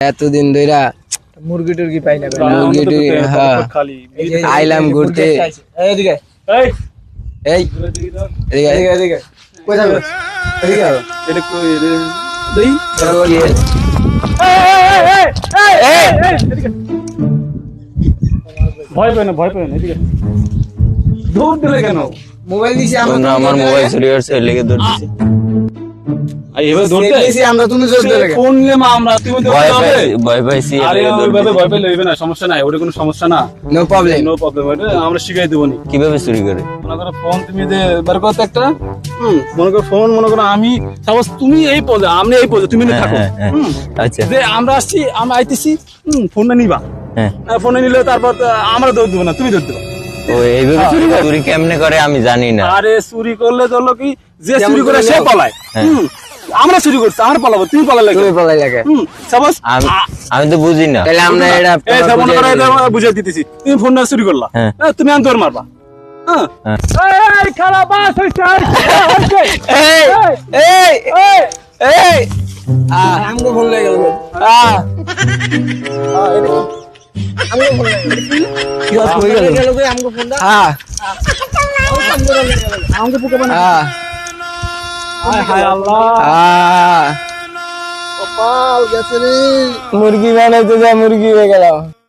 এতদিন ধইরা মুরগি টুরগি পাই না মুরগি হ্যাঁ আইলাম ঘুরতে এদিকে এই এই এদিকে এদিকে কই যাবে এদিকে এটা কই রে দেই ভয় পেও না এদিকে দৌড় দিলে কেন মোবাইল দিছি তোমরা আমার মোবাইল চুরি করছে লেগে দৌড়ছি আই এবার দৌড়তে দিছি আমরা তুমি জোর দিলে ফোন নিলাম আমরা তুমি ভয় দৌড়তে হবে পাইছি ভয় পাইছি আরে ওইভাবে ভয় পেলে হইবে না সমস্যা নাই ওটা কোনো সমস্যা না নো প্রবলেম নো প্রবলেম ওটা আমরা শিখাই দেবো নি কিভাবে চুরি করে মনে করো ফোন তুমি যে বার করতে একটা মনে করো ফোন মনে করো আমি সাপোজ তুমি এই পদে আমি এই পদে তুমি না থাকো আচ্ছা যে আমরা আসছি আমরা আইতেছি ফোনটা নিবা হ্যাঁ ফোনে নিলে তারপর তো আমরা দৌড় দেবো না তুমি দৌড় দেবো ও এইভাবে চুরি কেমনে করে আমি জানি না আরে চুরি করলে ধরলো কি যে চুরি করে সে পলায় আমরা চুরি করছি আমরা পলাবো তুমি পলাই লাগে তুমি পলাই লাগে সাপোজ আমি তো বুঝি না তাহলে আমরা এটা এই যে মনে করো এটা বুঝাই দিতেছি তুমি ফোনটা চুরি করলা তুমি আমি তোর মারবা এই খারাপ বাস হইছে এই এই এই আমগো ফোন লাগে গেল আমগো ফোন লাগে কি হস হই গেল গেল আমগো ফোনটা হ্যাঁ আমগো পুকে বানা হ্যাঁ হায় আল্লাহ হ্যাঁ কপাল গেছে রে মুরগি বানাইতে যা মুরগি হয়ে গেল